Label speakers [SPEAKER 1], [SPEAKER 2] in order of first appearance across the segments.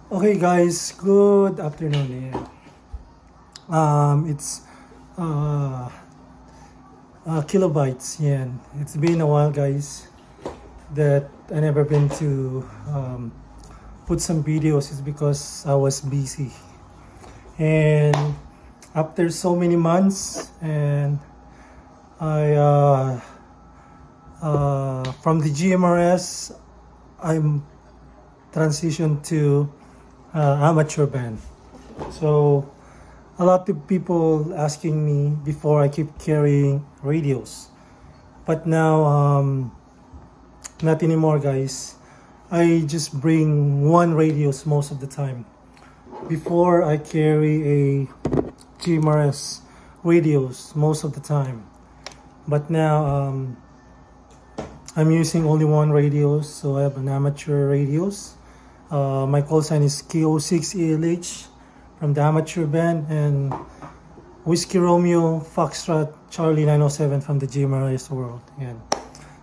[SPEAKER 1] Okay guys, good afternoon. It's uh, kilobytes. Yeah, it's been a while, guys, that I never been to put some videos. It's because I was busy, and after so many months, and I from the GMRS, I'm transitioned to amateur band. So a lot of people asking me before I keep carrying radios, but now not anymore, guys. I just bring one radios most of the time. Before, I carry a GMRS radios most of the time, but now I'm using only one radios. So I have an amateur radios. My call sign is KO6ELH from the amateur band, and Whiskey Romeo Foxtrot Charlie 907 from the GMRS world. Yeah.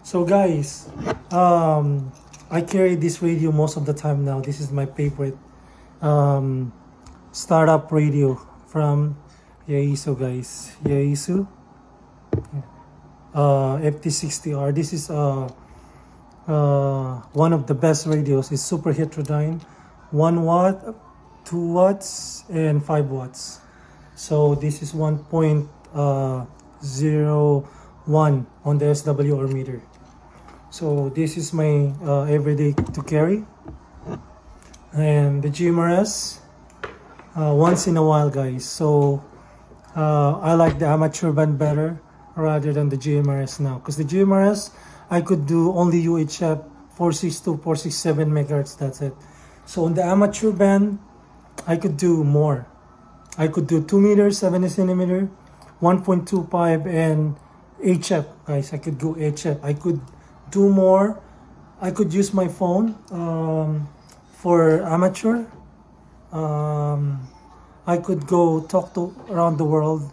[SPEAKER 1] So guys, I carry this radio most of the time now. This is my favorite startup radio from Yaesu, guys. Yaesu FT60R. This is one of the best radios. Is super heterodyne, 1 watt, 2 watts, and 5 watts. So this is 1.01 on the SWR meter. So this is my everyday to carry. And the GMRS once in a while, guys. So I like the amateur band better rather than the GMRS now, because the GMRS I could do only UHF 462, 467 megahertz. That's it. So on the amateur band, I could do more. I could do 2 meters, 70 centimeter, 1.25, and HF, guys. I could go HF. I could do more. I could use my phone for amateur. I could go talk to around the world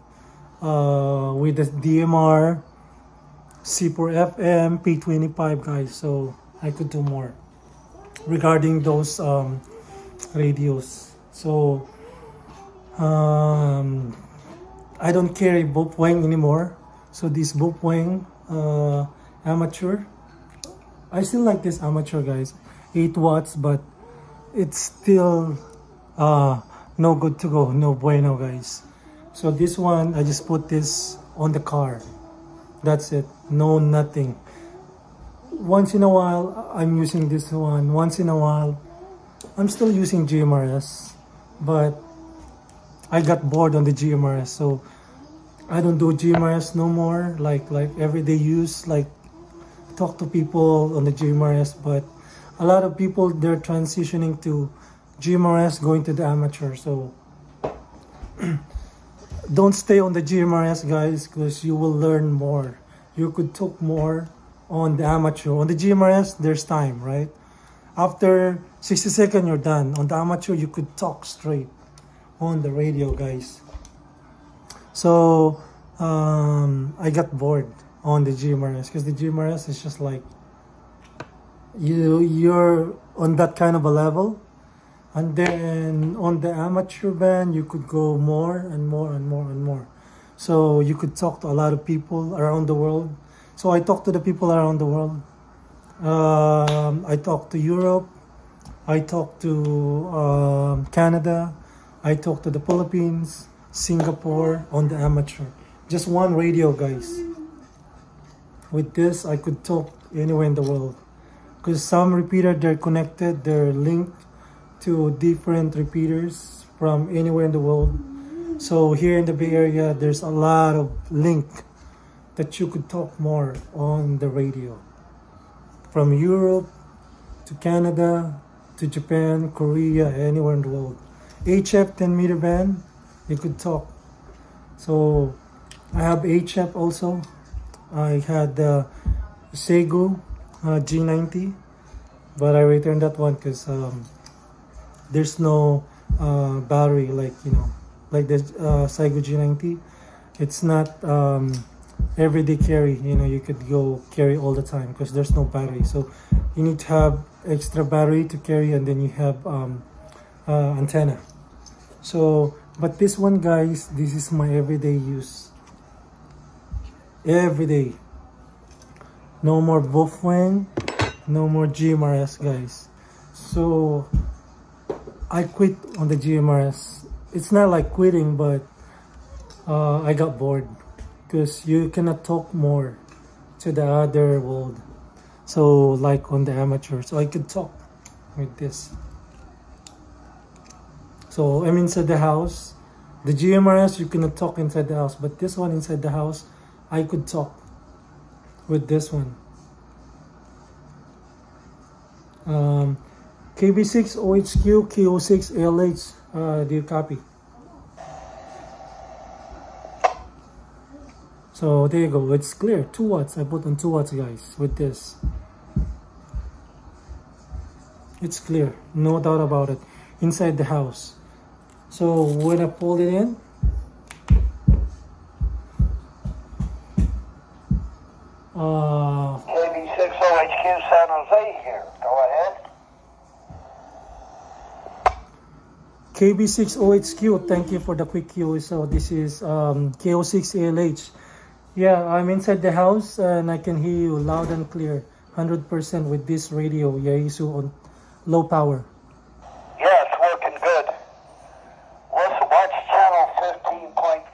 [SPEAKER 1] with the DMR, C4FM, P25, guys. So I could do more regarding those radios. So I don't carry Bopwang anymore. So this Bopwang amateur, I still like this amateur, guys. 8 watts, but it's still no good to go, no bueno, guys. So this one, I just put this on the car. That's it. No, nothing. Once in a while, I'm using this one. Once in a while, I'm still using GMRS, but I got bored on the GMRS, so I don't do GMRS no more. Like everyday use, like talk to people on the GMRS. But a lot of people, they're transitioning to GMRS, going to the amateur. So don't stay on the GMRS, guys, because you will learn more. You could talk more on the amateur. On the GMRS, there's time, right? After 60 seconds, you're done. On the amateur, you could talk straight on the radio, guys. So I got bored on the GMRS, because the GMRS is just like you're on that kind of a level. And then on the amateur band, you could go more and more and more and more. So you could talk to a lot of people around the world. So I talk to the people around the world. I talk to Europe. I talk to Canada. I talk to the Philippines, Singapore on the amateur. Just one radio, guys. With this, I could talk anywhere in the world. Because some repeater, they're connected, they're linked to different repeaters from anywhere in the world. So here in the Bay Area, there's a lot of link that you could talk more on the radio. From Europe to Canada to Japan, Korea, anywhere in the world. HF 10 meter band, you could talk. So I have HF also. I had the Seigo G90, but I returned that one because there's no battery, like like the Seigo G90. It's not everyday carry. You could go carry all the time because there's no battery. So you need to have extra battery to carry, and then you have antenna. So, but this one, guys, this is my everyday use. Every day. No more Baofeng, no more GMRS, guys. So I quit on the GMRS. It's not like quitting, but I got bored because you cannot talk more to the other world. So like on the amateur, so I could talk with this. So I'm inside the house. The GMRS, you cannot talk inside the house, but this one inside the house, I could talk with this one. KB6 OHQ, KO6 ALH, do you copy? So there you go, it's clear, 2 watts, I put on 2 watts, guys, with this. It's clear, no doubt about it, inside the house. So when I pull it in,
[SPEAKER 2] KB6 OHQ San Jose here, go ahead.
[SPEAKER 1] KB6 OHQ, thank you for the quick cue. So this is KO6 ALH. Yeah, I'm inside the house and I can hear you loud and clear, 100% with this radio, Yaesu on low power.
[SPEAKER 2] Yeah, it's working good. Watch channel 15.5.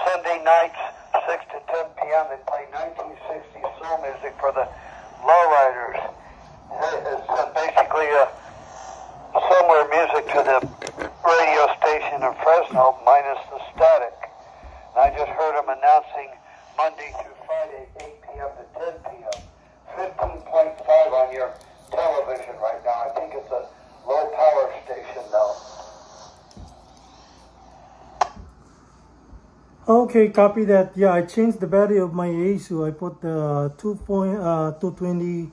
[SPEAKER 2] Sunday nights, 6 to 10 p.m. They play 1960s soul music for the lowriders. It's basically somewhere music to the radio station in Fresno, minus the static. And I just heard them announcing Monday through Friday, 8 p.m. to 10 p.m. 15.5 on your television right now. I think it's a low power station though.
[SPEAKER 1] Okay, copy that. Yeah, I changed the battery of my Yaesu. I put the 220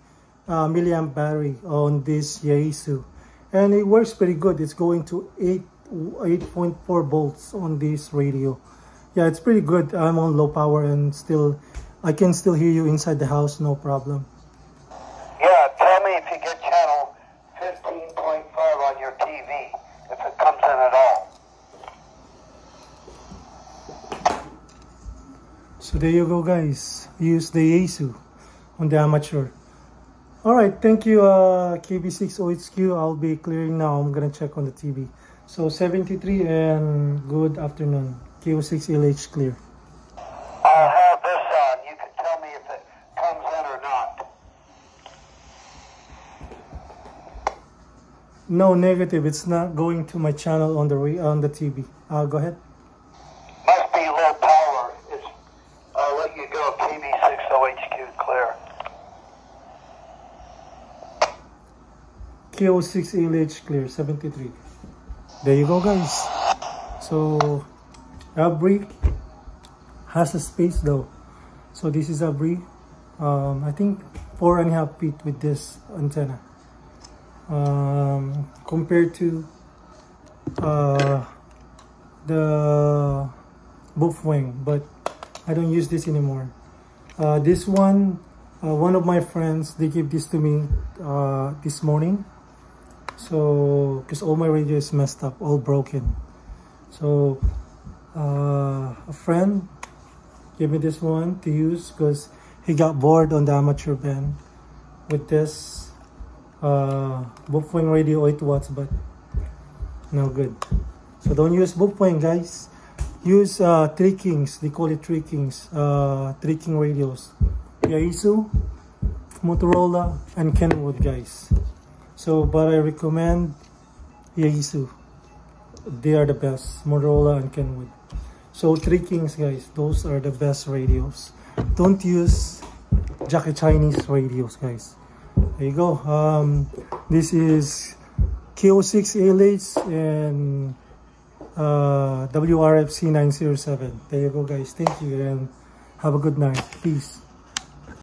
[SPEAKER 1] milliamp battery on this Yaesu. And it works pretty good. It's going to 8.4 volts on this radio. Yeah, it's pretty good. I'm on low power and still, I can still hear you inside the house, no problem.
[SPEAKER 2] Yeah, tell me if you get channel 15.5 on your TV, if it comes in at all.
[SPEAKER 1] So there you go, guys. Use the Yaesu on the amateur. Alright, thank you KB6 OHQ. I'll be clearing now. I'm gonna check on the TV. So 73 and good afternoon. KO6 LH clear.
[SPEAKER 2] I'll have this on. You can tell me if it comes in or not.
[SPEAKER 1] No, negative. It's not going to my channel on the TV. Go ahead.
[SPEAKER 2] Must be low power. I'll let you go. KB6 OHQ clear.
[SPEAKER 1] KO6 LH clear, 73. There you go, guys. So Abri has a space though. So this is Abri. I think 4.5 feet with this antenna. Compared to the Baofeng, but I don't use this anymore. This one of my friends, they gave this to me this morning. So because all my radio is messed up, all broken. So a friend gave me this one to use because he got bored on the amateur band with this Baofeng radio, 8 watts, but no good. So don't use Baofeng, guys. Use 3 Kings. They call it 3 Kings. 3 King radios. Yaesu, Motorola, and Kenwood, guys. So, but I recommend Yaesu. They are the best. Motorola and Kenwood. So 3 Kings, guys. Those are the best radios. Don't use Jackie Chinese radios, guys. There you go. This is KO6 ALH and WRFC 907. There you go, guys. Thank you and have a good night. Peace.